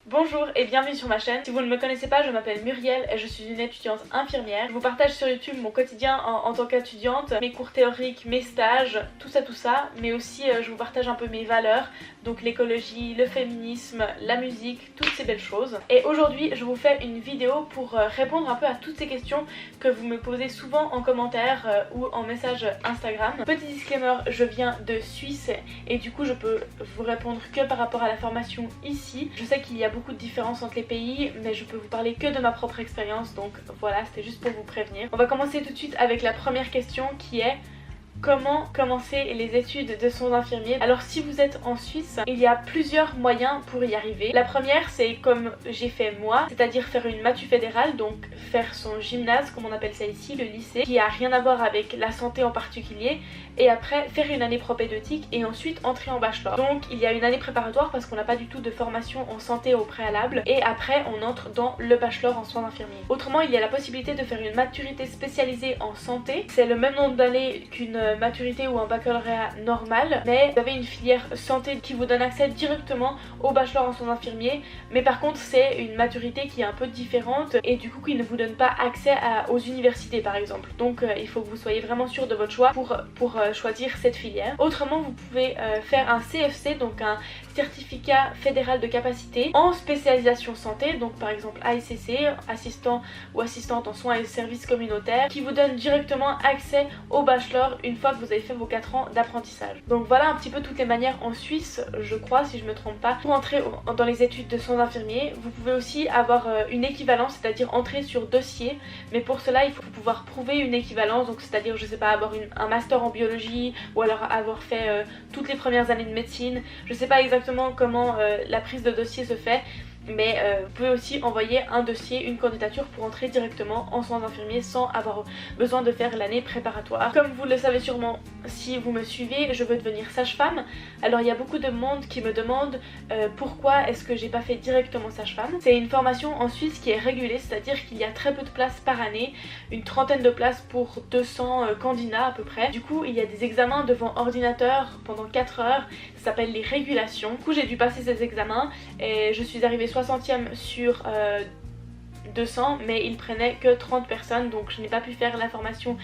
Bonjour et bienvenue sur ma chaîne. Si vous ne me connaissez pas, je m'appelle Muriel et je suis une étudiante infirmière. Je vous partage sur YouTube mon quotidien en tant qu'étudiante, mes cours théoriques, mes stages, tout ça, mais aussi je vous partage un peu mes valeurs, donc l'écologie, le féminisme, la musique, toutes ces belles choses. Et aujourd'hui, je vous fais une vidéo pour répondre un peu à toutes ces questions que vous me posez souvent en commentaire ou en message Instagram. Petit disclaimer, je viens de Suisse et du coup je peux vous répondre que par rapport à la formation ici. Je sais qu'il y a beaucoup de différences entre les pays, mais je peux vous parler que de ma propre expérience, donc voilà, c'était juste pour vous prévenir. On va commencer tout de suite avec la première question qui est: comment commencer les études de soins infirmiers? Alors si vous êtes en Suisse, il y a plusieurs moyens pour y arriver. La première, c'est comme j'ai fait moi, c'est-à-dire faire une matu fédérale, donc faire son gymnase comme on appelle ça ici, le lycée, qui a rien à voir avec la santé en particulier, et après faire une année propédeutique et ensuite entrer en bachelor. Donc il y a une année préparatoire parce qu'on n'a pas du tout de formation en santé au préalable, et après on entre dans le bachelor en soins infirmiers. Autrement, il y a la possibilité de faire une maturité spécialisée en santé. C'est le même nombre d'années qu'une maturité ou un baccalauréat normal, mais vous avez une filière santé qui vous donne accès directement au bachelor en soins infirmiers, mais par contre c'est une maturité qui est un peu différente et du coup qui ne vous donne pas accès aux universités par exemple. Donc il faut que vous soyez vraiment sûr de votre choix pour choisir cette filière. Autrement, vous pouvez faire un CFC, donc un certificat fédéral de capacité en spécialisation santé, donc par exemple ASCC, assistant ou assistante en soins et services communautaires, qui vous donne directement accès au bachelor une fois que vous avez fait vos 4 ans d'apprentissage. Donc voilà un petit peu toutes les manières en Suisse, je crois, si je me trompe pas, pour entrer dans les études de soins infirmiers. Vous pouvez aussi avoir une équivalence, c'est-à-dire entrer sur dossier, mais pour cela il faut pouvoir prouver une équivalence, donc c'est-à-dire, je sais pas, avoir un master en biologie ou alors avoir fait toutes les premières années de médecine. Je sais pas exactement comment la prise de dossier se fait, mais vous pouvez aussi envoyer un dossier, une candidature pour entrer directement en soins infirmiers sans avoir besoin de faire l'année préparatoire. Comme vous le savez sûrement si vous me suivez, je veux devenir sage-femme. Alors il y a beaucoup de monde qui me demande pourquoi est-ce que j'ai pas fait directement sage-femme. C'est une formation en Suisse qui est régulée, c'est-à-dire qu'il y a très peu de places par année, une trentaine de places pour 200 candidats à peu près. Du coup il y a des examens devant ordinateur pendant 4 heures, ça s'appelle les régulations. Du coup j'ai dû passer ces examens et je suis arrivée 60e sur 200, mais il prenait que 30 personnes, donc je n'ai pas pu faire la formation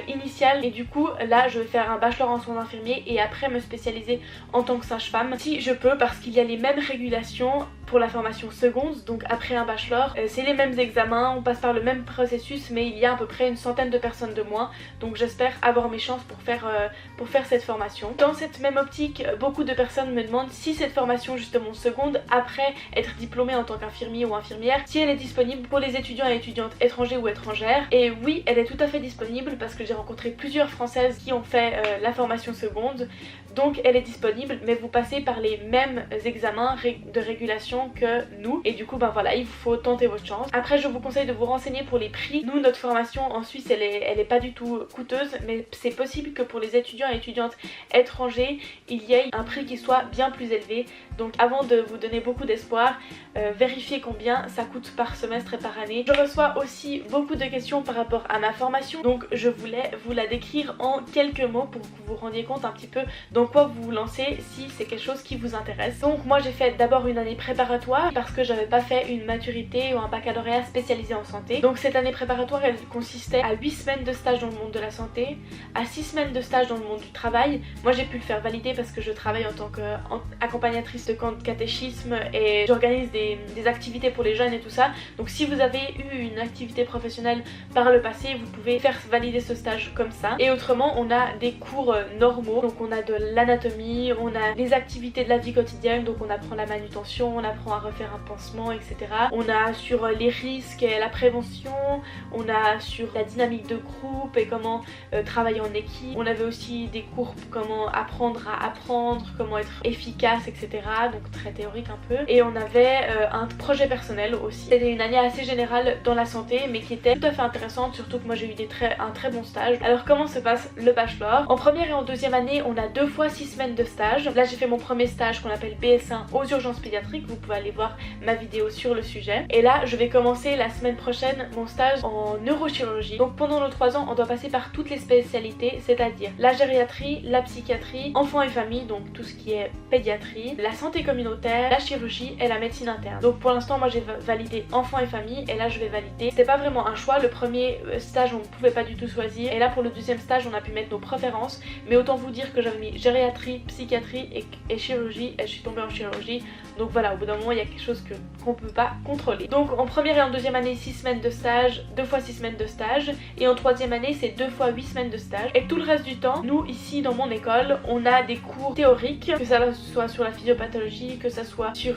initiale, et du coup là je vais faire un bachelor en soins infirmiers et après me spécialiser en tant que sage-femme si je peux, parce qu'il y a les mêmes régulations pour la formation seconde, donc après un bachelor, c'est les mêmes examens, on passe par le même processus, mais il y a à peu près une centaine de personnes de moins, donc j'espère avoir mes chances pour faire cette formation. Dans cette même optique, beaucoup de personnes me demandent si cette formation justement seconde, après être diplômée en tant qu'infirmier ou infirmière, si elle est disponible pour les étudiants et étudiantes étrangers ou étrangères. Et oui, elle est tout à fait disponible parce que j'ai rencontré plusieurs françaises qui ont fait la formation seconde, donc elle est disponible, mais vous passez par les mêmes examens de régulation que nous, et du coup ben voilà, il faut tenter votre chance. Après je vous conseille de vous renseigner pour les prix. Nous, notre formation en Suisse elle est pas du tout coûteuse, mais c'est possible que pour les étudiants et étudiantes étrangers il y ait un prix qui soit bien plus élevé. Donc avant de vous donner beaucoup d'espoir, vérifiez combien ça coûte par semestre et par année. Je reçois aussi beaucoup de questions par rapport à ma formation, donc je voulais vous la décrire en quelques mots pour que vous vous rendiez compte un petit peu dans quoi vous vous lancez si c'est quelque chose qui vous intéresse. Donc moi j'ai fait d'abord une année préparatoire parce que j'avais pas fait une maturité ou un baccalauréat spécialisé en santé. Donc cette année préparatoire elle consistait à 8 semaines de stage dans le monde de la santé, à 6 semaines de stage dans le monde du travail. Moi j'ai pu le faire valider parce que je travaille en tant qu'accompagnatrice de camp de catéchisme et j'organise des activités pour les jeunes et tout ça. Donc si vous avez eu une activité professionnelle par le passé, vous pouvez faire valider ce stage comme ça. Et autrement on a des cours normaux, donc on a de l'anatomie, on a les activités de la vie quotidienne, donc on apprend la manutention, on apprend à refaire un pansement, etc. On a sur les risques et la prévention, on a sur la dynamique de groupe et comment travailler en équipe. On avait aussi des cours pour comment apprendre à apprendre, comment être efficace, etc. Donc très théorique un peu. Et on avait un projet personnel aussi. C'était une année assez générale dans la santé mais qui était tout à fait intéressante, surtout que moi j'ai eu un très bon stage. Alors comment se passe le bachelor? En première et en deuxième année on a 2 fois 6 semaines de stage. Là j'ai fait mon premier stage qu'on appelle BS1 aux urgences pédiatriques, vous pouvez aller voir ma vidéo sur le sujet. Et là je vais commencer la semaine prochaine mon stage en neurochirurgie. Donc pendant nos 3 ans on doit passer par toutes les spécialités, c'est-à-dire la gériatrie, la psychiatrie, enfants et famille, donc tout ce qui est pédiatrie, la santé communautaire, la chirurgie et la médecine interne. Donc pour l'instant moi j'ai validé enfants et famille et là je vais valider. C'était pas vraiment un choix, le premier stage on ne pouvait pas du tout choisir et là pour le deuxième stage on a pu mettre nos préférences, mais autant vous dire que j'avais mis gériatrie, psychiatrie et chirurgie et je suis tombée en chirurgie. Donc voilà, au bout d'un moment il y a quelque chose qu'on peut pas contrôler. Donc en première et en deuxième année 6 semaines de stage, 2 fois 6 semaines de stage, et en troisième année c'est 2 fois 8 semaines de stage. Et tout le reste du temps, nous ici dans mon école, on a des cours théoriques, que ça soit sur la physiopathologie, que ça soit sur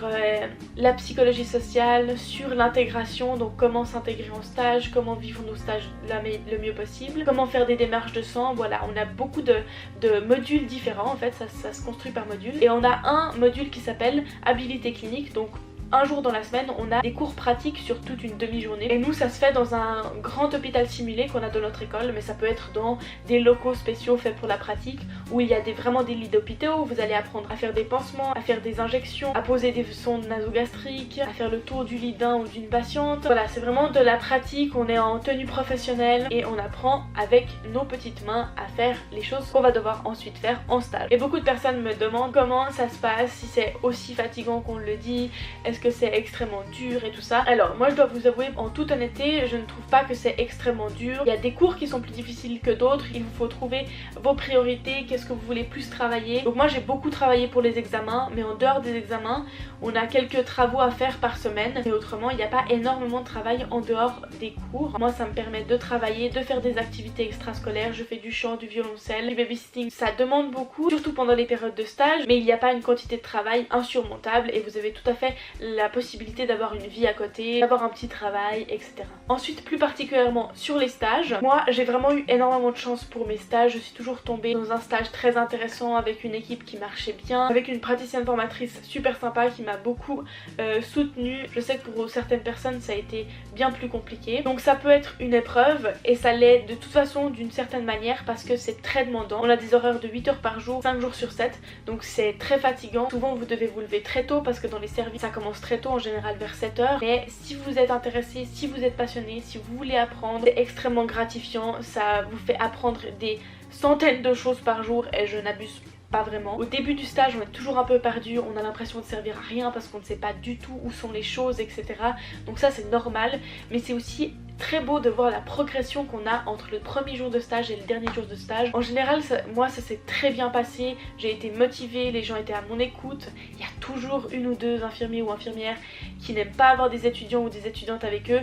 la psychologie sociale, sur l'intégration, donc comment s'intégrer en stage, comment vivre nos stages le mieux possible, comment faire des démarches de sang. Voilà, on a beaucoup de modules différents en fait, ça se construit par module. Et on a un module qui s'appelle habilité clinique, donc un jour dans la semaine on a des cours pratiques sur toute une demi-journée et nous ça se fait dans un grand hôpital simulé qu'on a dans notre école, mais ça peut être dans des locaux spéciaux faits pour la pratique où il y a vraiment des lits d'hôpitaux où vous allez apprendre à faire des pansements, à faire des injections, à poser des sondes nasogastriques, à faire le tour du lit d'un ou d'une patiente. Voilà, c'est vraiment de la pratique, on est en tenue professionnelle et on apprend avec nos petites mains à faire les choses qu'on va devoir ensuite faire en stage. Et beaucoup de personnes me demandent comment ça se passe, si c'est aussi fatigant qu'on le dit, est-ce que c'est extrêmement dur et tout ça. Alors moi je dois vous avouer en toute honnêteté, je ne trouve pas que c'est extrêmement dur. Il y a des cours qui sont plus difficiles que d'autres, il vous faut trouver vos priorités, qu'est-ce que vous voulez plus travailler. Donc moi j'ai beaucoup travaillé pour les examens, mais en dehors des examens on a quelques travaux à faire par semaine et autrement il n'y a pas énormément de travail en dehors des cours. Moi ça me permet de travailler, de faire des activités extrascolaires, je fais du chant, du violoncelle, du babysitting. Ça demande beaucoup, surtout pendant les périodes de stage, mais il n'y a pas une quantité de travail insurmontable et vous avez tout à fait la possibilité d'avoir une vie à côté, d'avoir un petit travail, etc. Ensuite, plus particulièrement sur les stages, moi j'ai vraiment eu énormément de chance pour mes stages. Je suis toujours tombée dans un stage très intéressant avec une équipe qui marchait bien, avec une praticienne formatrice super sympa qui m'a beaucoup soutenue. Je sais que pour certaines personnes ça a été bien plus compliqué, donc ça peut être une épreuve et ça l'est de toute façon d'une certaine manière parce que c'est très demandant. On a des horaires de 8 heures par jour, 5 jours sur 7, donc c'est très fatigant. Souvent vous devez vous lever très tôt parce que dans les services ça commence très tôt, en général vers 7h, mais si vous êtes intéressé, si vous êtes passionné, si vous voulez apprendre, c'est extrêmement gratifiant, ça vous fait apprendre des centaines de choses par jour et je n'abuse pas vraiment. Au début du stage on est toujours un peu perdu, on a l'impression de servir à rien parce qu'on ne sait pas du tout où sont les choses, etc. Donc ça c'est normal, mais c'est aussi très beau de voir la progression qu'on a entre le premier jour de stage et le dernier jour de stage. En général moi ça s'est très bien passé, j'ai été motivée, les gens étaient à mon écoute. Il y a toujours une ou deux infirmiers ou infirmières qui n'aiment pas avoir des étudiants ou des étudiantes avec eux.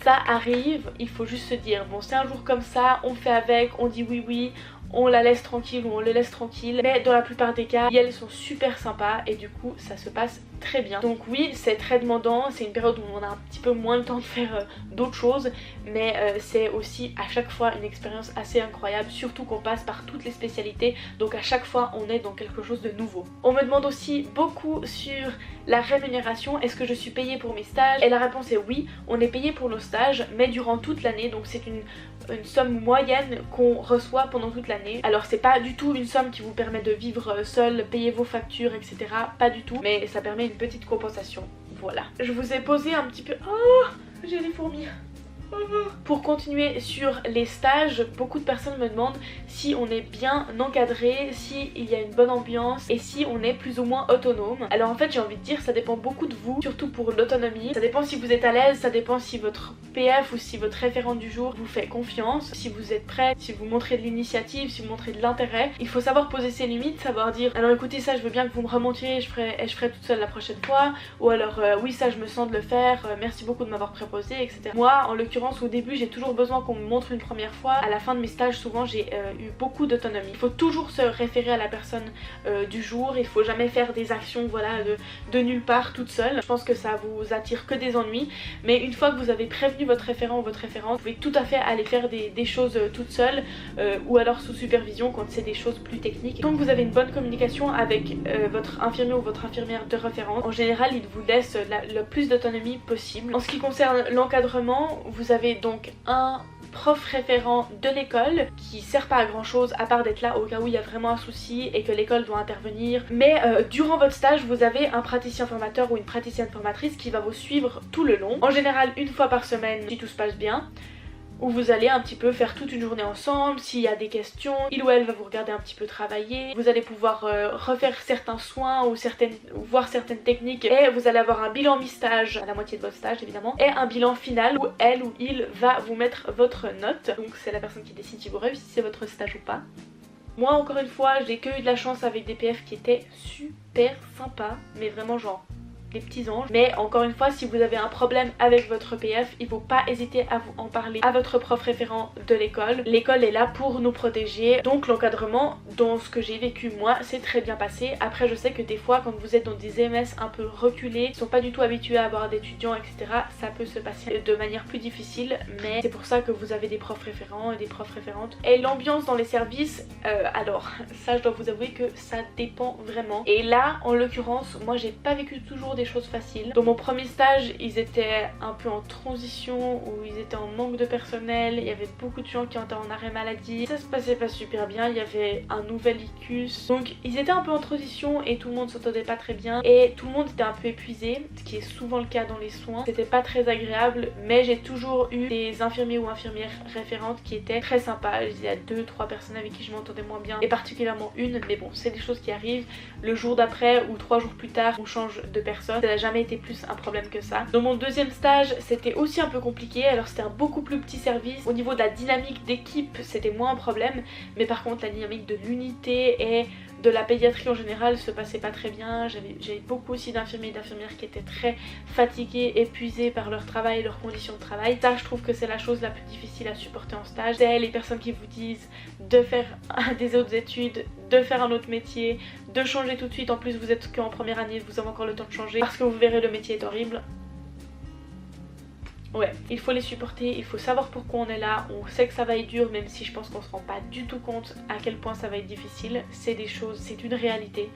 Ça arrive, il faut juste se dire bon c'est un jour comme ça, on fait avec, on dit oui, on la laisse tranquille ou on le laisse tranquille, mais dans la plupart des cas elles sont super sympas et du coup ça se passe très bien. Donc oui c'est très demandant, c'est une période où on a un petit peu moins le temps de faire d'autres choses, mais c'est aussi à chaque fois une expérience assez incroyable, surtout qu'on passe par toutes les spécialités, donc à chaque fois on est dans quelque chose de nouveau. On me demande aussi beaucoup sur la rémunération, est-ce que je suis payée pour mes stages, et la réponse est oui, on est payé pour nos stages mais durant toute l'année, donc c'est une somme moyenne qu'on reçoit pendant toute l'année. Alors c'est pas du tout une somme qui vous permet de vivre seul, payer vos factures, etc. Pas du tout, mais ça permet une petite compensation. Voilà. Je vous ai posé un petit peu... Oh, j'ai les fourmis. Pour continuer sur les stages, beaucoup de personnes me demandent si on est bien encadré, si il y a une bonne ambiance et si on est plus ou moins autonome. Alors en fait j'ai envie de dire ça dépend beaucoup de vous, surtout pour l'autonomie. Ça dépend si vous êtes à l'aise, ça dépend si votre PF ou si votre référent du jour vous fait confiance, si vous êtes prêt, si vous montrez de l'initiative, si vous montrez de l'intérêt. Il faut savoir poser ses limites, savoir dire alors écoutez ça je veux bien que vous me remontiez, je ferai toute seule la prochaine fois, ou alors oui ça je me sens de le faire, merci beaucoup de m'avoir proposé, etc. Moi en l'occurrence l'occurrence au début j'ai toujours besoin qu'on me montre une première fois. À la fin de mes stages souvent j'ai eu beaucoup d'autonomie. Il faut toujours se référer à la personne du jour, il faut jamais faire des actions voilà de nulle part toute seule. Je pense que ça vous attire que des ennuis, mais une fois que vous avez prévenu votre référent ou votre référente, vous pouvez tout à fait aller faire des choses toute seule ou alors sous supervision quand c'est des choses plus techniques. Tant que vous avez une bonne communication avec votre infirmier ou votre infirmière de référence, en général il vous laisse le plus d'autonomie possible. En ce qui concerne l'encadrement, vous avez donc un prof référent de l'école qui sert pas à grand chose à part d'être là au cas où il y a vraiment un souci et que l'école doit intervenir, mais durant votre stage vous avez un praticien formateur ou une praticienne formatrice qui va vous suivre tout le long, en général une fois par semaine si tout se passe bien, où vous allez un petit peu faire toute une journée ensemble. S'il y a des questions, il ou elle va vous regarder un petit peu travailler, vous allez pouvoir refaire certains soins ou voir certaines techniques, et vous allez avoir un bilan mi-stage à la moitié de votre stage évidemment, et un bilan final où elle ou il va vous mettre votre note, donc c'est la personne qui décide si vous réussissez votre stage ou pas. Moi encore une fois j'ai que eu de la chance avec des PF qui étaient super sympas, mais vraiment genre des petits anges. Mais encore une fois, si vous avez un problème avec votre PF, il faut pas hésiter à vous en parler à votre prof référent de l'école. L'école est là pour nous protéger, donc l'encadrement dans ce que j'ai vécu moi c'est très bien passé. Après je sais que des fois quand vous êtes dans des MS un peu reculés, qui sont pas du tout habitués à avoir d'étudiants etc, ça peut se passer de manière plus difficile, mais c'est pour ça que vous avez des profs référents et des profs référentes. Et l'ambiance dans les services, alors ça je dois vous avouer que ça dépend vraiment. Et là en l'occurrence moi j'ai pas vécu toujours des choses faciles. Dans mon premier stage ils étaient un peu en transition, où ils étaient en manque de personnel, il y avait beaucoup de gens qui étaient en arrêt maladie, ça se passait pas super bien, il y avait un nouvel ICUS, donc ils étaient un peu en transition et tout le monde s'entendait pas très bien et tout le monde était un peu épuisé, ce qui est souvent le cas dans les soins. C'était pas très agréable, mais j'ai toujours eu des infirmiers ou infirmières référentes qui étaient très sympas. Il y a 2-3 personnes avec qui je m'entendais moins bien, et particulièrement une, mais bon c'est des choses qui arrivent. Le jour d'après ou 3 jours plus tard on change de personne, ça n'a jamais été plus un problème que ça. Dans mon deuxième stage c'était aussi un peu compliqué, alors c'était un beaucoup plus petit service. Au niveau de la dynamique d'équipe c'était moins un problème, mais par contre la dynamique de l'unité et de la pédiatrie en général se passait pas très bien. J'avais beaucoup aussi d'infirmiers et d'infirmières qui étaient très fatigués, épuisés par leur travail, leurs conditions de travail. Ça je trouve que c'est la chose la plus difficile à supporter en stage. C'est les personnes qui vous disent de faire des autres études, de faire un autre métier, de changer tout de suite. En plus vous êtes qu'en première année, vous avez encore le temps de changer parce que vous verrez le métier est horrible. Ouais, il faut les supporter, il faut savoir pourquoi on est là, on sait que ça va être dur même si je pense qu'on se rend pas du tout compte à quel point ça va être difficile. C'est des choses, c'est une réalité.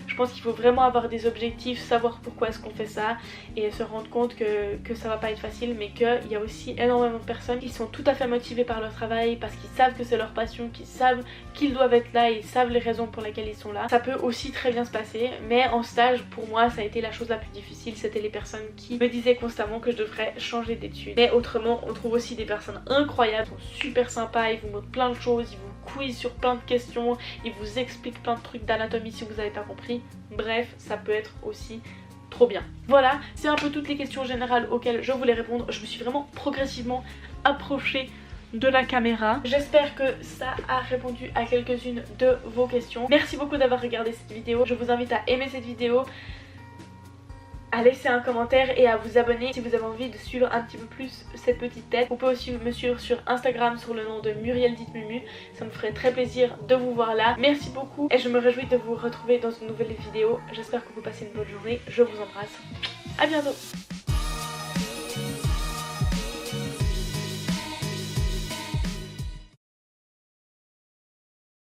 Je pense qu'il faut vraiment avoir des objectifs, savoir pourquoi est-ce qu'on fait ça et se rendre compte que ça va pas être facile, mais qu'il y a aussi énormément de personnes qui sont tout à fait motivées par leur travail parce qu'ils savent que c'est leur passion, qu'ils savent qu'ils doivent être là et ils savent les raisons pour lesquelles ils sont là. Ça peut aussi très bien se passer, mais en stage pour moi ça a été la chose la plus difficile, c'était les personnes qui me disaient constamment que je devrais changer d'études. Mais autrement on trouve aussi des personnes incroyables, ils sont super sympas, ils vous montrent plein de choses, ils vous quiz sur plein de questions, ils vous expliquent plein de trucs d'anatomie si vous n'avez pas compris. Bref, ça peut être aussi trop bien. Voilà, c'est un peu toutes les questions générales auxquelles je voulais répondre. Je me suis vraiment progressivement approchée de la caméra. J'espère que ça a répondu à quelques-unes de vos questions. Merci beaucoup d'avoir regardé cette vidéo. Je vous invite à aimer cette vidéo, à laisser un commentaire et à vous abonner si vous avez envie de suivre un petit peu plus cette petite tête. Vous pouvez aussi me suivre sur Instagram sur le nom de Muriel Dite Mumu, ça me ferait très plaisir de vous voir là. Merci beaucoup et je me réjouis de vous retrouver dans une nouvelle vidéo. J'espère que vous passez une bonne journée, je vous embrasse, à bientôt.